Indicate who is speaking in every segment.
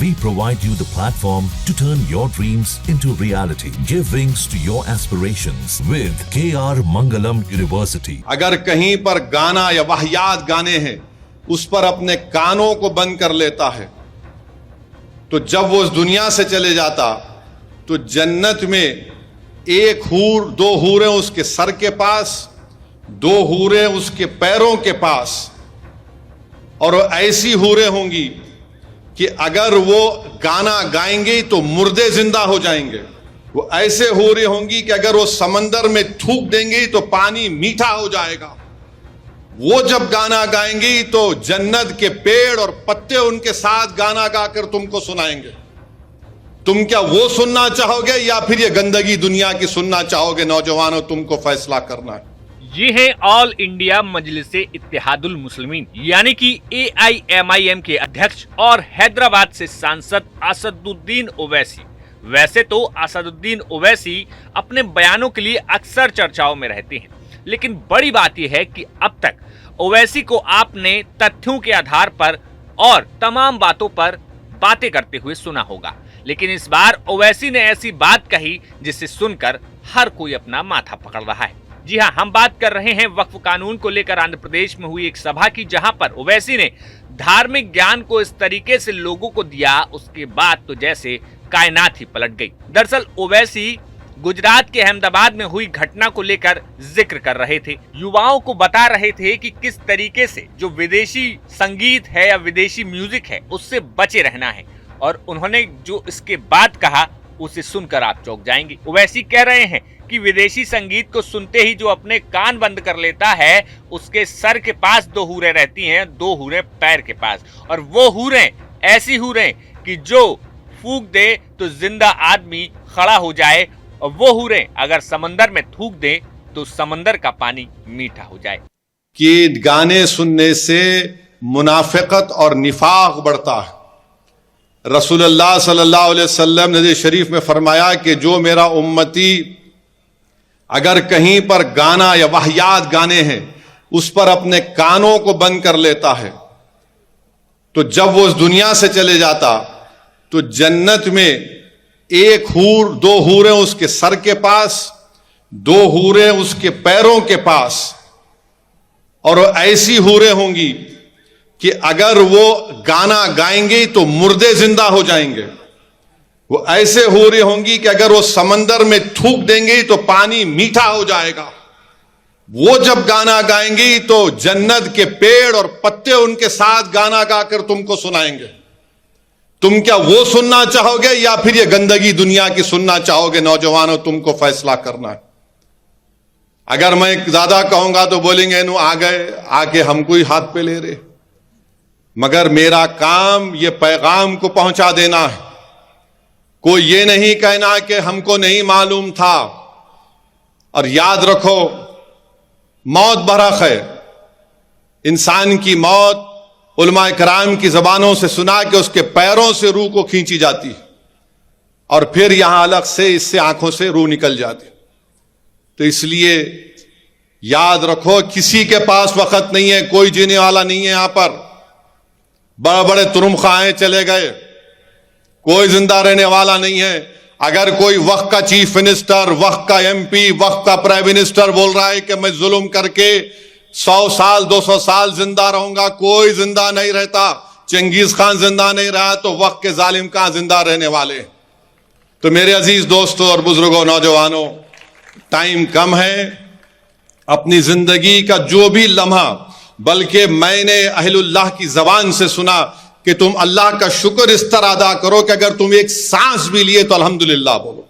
Speaker 1: We provide you the platform to turn your dreams into reality. Give wings to your aspirations with KR Mangalam University.
Speaker 2: اگر کہیں پر گانا یا واہیات گانے ہیں اس پر اپنے کانوں کو بند کر لیتا ہے تو جب وہ اس دنیا سے چلے جاتا تو جنت میں ایک حور دو حوریں اس کے سر کے پاس دو حوریں اس کے پیروں کے پاس اور ایسی حوریں ہوں گی کہ اگر وہ گانا گائیں گے تو مردے زندہ ہو جائیں گے. وہ ایسے حوریں ہوں گی کہ اگر وہ سمندر میں تھوک دیں گی تو پانی میٹھا ہو جائے گا. وہ جب گانا گائیں گی تو جنت کے پیڑ اور پتے ان کے ساتھ گانا گا کر تم کو سنائیں گے. تم کیا وہ سننا چاہو گے یا پھر یہ گندگی دنیا کی سننا چاہو گے؟ نوجوانوں تم کو فیصلہ کرنا ہے.
Speaker 3: یہ ہیں آل انڈیا مجلس اتحاد المسلمین یعنی کہ AIMIM کے ادھیکش اور حیدرآباد سے سانسد اسد الدین اویسی. ویسے تو اسد الدین اویسی اپنے بیانوں کے لیے اکثر چرچاؤں میں رہتے ہیں، لیکن بڑی بات یہ ہے کہ اب تک اویسی کو آپ نے تتھیوں کے آدھار پر اور تمام باتوں پر باتیں کرتے ہوئے سنا ہوگا، لیکن اس بار اویسی نے ایسی بات کہی جسے سن کر ہر کوئی اپنا ماتھا پکڑ رہا ہے. جی ہاں، ہم بات کر رہے ہیں وقف قانون کو لے کر آندھرا پردیش میں ہوئی ایک سبھا کی، جہاں پر اویسی نے دھارمک گیان کو اس طریقے سے لوگوں کو دیا، اس کے بعد تو جیسے کائنات ہی پلٹ گئی. دراصل اویسی گجرات کے احمد آباد میں ہوئی گھٹنا کو لے کر ذکر کر رہے تھے، یواؤں کو بتا رہے تھے کہ کس طریقے سے جو ودیشی سنگیت ہے یا ودیشی میوزک ہے اس سے بچے رہنا ہے، اور انہوں نے جو اس کے بعد کہا اسے سن کر آپ چونک جائیں گے. اویسی کہہ رہے ہیں کہ ودیشی سنگیت کو سنتے ہی جو اپنے کان بند کر لیتا ہے اس کے سر کے پاس دو حوریں رہتی ہیں، دو حوریں پیر کے پاس، اور وہ حوریں ایسی حوریں کہ جو پھونک دے تو زندہ آدمی کھڑا ہو جائے، اور وہ حوریں اگر سمندر میں تھوک دے تو سمندر کا پانی میٹھا ہو جائے.
Speaker 2: کہ گانے سننے سے منافقت اور نفاق بڑھتا ہے. رسول اللہ صلی اللہ علیہ وسلم نے حدیث شریف میں فرمایا کہ جو میرا امتی اگر کہیں پر گانا یا واہیات گانے ہیں اس پر اپنے کانوں کو بند کر لیتا ہے تو جب وہ اس دنیا سے چلے جاتا تو جنت میں ایک حور دو حوریں اس کے سر کے پاس دو حوریں اس کے پیروں کے پاس اور ایسی حوریں ہوں گی کہ اگر وہ گانا گائیں گے تو مردے زندہ ہو جائیں گے. وہ ایسے حوریں ہوں گی کہ اگر وہ سمندر میں تھوک دیں گے تو پانی میٹھا ہو جائے گا. وہ جب گانا گائیں گی تو جنت کے پیڑ اور پتے ان کے ساتھ گانا گا کر تم کو سنائیں گے. تم کیا وہ سننا چاہو گے یا پھر یہ گندگی دنیا کی سننا چاہو گے؟ نوجوانوں تم کو فیصلہ کرنا ہے. اگر میں زیادہ کہوں گا تو بولیں گے نو آ گئے آ کے ہم کو ہی ہاتھ پہ لے رہے، مگر میرا کام یہ پیغام کو پہنچا دینا ہے. کوئی یہ نہیں کہنا کہ ہم کو نہیں معلوم تھا. اور یاد رکھو موت برحق ہے. انسان کی موت علماء کرام کی زبانوں سے سنا کہ اس کے پیروں سے روح کو کھینچی جاتی اور پھر یہاں الگ سے اس سے آنکھوں سے روح نکل جاتی. تو اس لیے یاد رکھو کسی کے پاس وقت نہیں ہے، کوئی جینے والا نہیں ہے یہاں پر. بڑے بڑے ترم خواہیں چلے گئے، کوئی زندہ رہنے والا نہیں ہے. اگر کوئی وقت کا چیف منسٹر، وقت کا MP، وقت کا پرائم منسٹر بول رہا ہے کہ میں ظلم کر کے 100 سال 200 سال زندہ رہوں گا، کوئی زندہ نہیں رہتا. چنگیز خان زندہ نہیں رہا تو وقت کے ظالم کہاں زندہ رہنے والے. تو میرے عزیز دوستوں اور بزرگوں، نوجوانوں، ٹائم کم ہے. اپنی زندگی کا جو بھی لمحہ، بلکہ میں نے اہل اللہ کی زبان سے سنا کہ تم اللہ کا شکر اس طرح ادا کرو کہ اگر تم ایک سانس بھی لیے تو الحمدللہ بولو.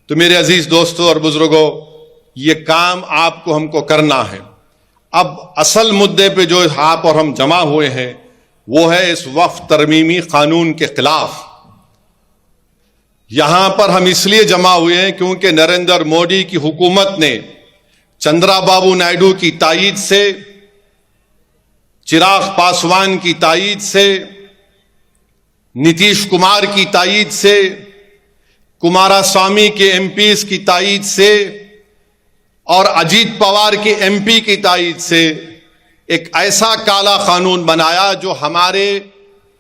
Speaker 2: تو میرے عزیز دوستوں اور بزرگوں، یہ کام آپ کو ہم کو کرنا ہے. اب اصل مدعے پہ جو آپ اور ہم جمع ہوئے ہیں وہ ہے اس وقف ترمیمی قانون کے خلاف. یہاں پر ہم اس لیے جمع ہوئے ہیں کیونکہ نریندر مودی کی حکومت نے چندرا بابو نائیڈو کی تائید سے، چراغ پاسوان کی تائید سے، نتیش کمار کی تائید سے، کمارا سوامی کے MPs کی تائید سے اور اجیت پوار کے MP کی تائید سے ایک ایسا کالا قانون بنایا جو ہمارے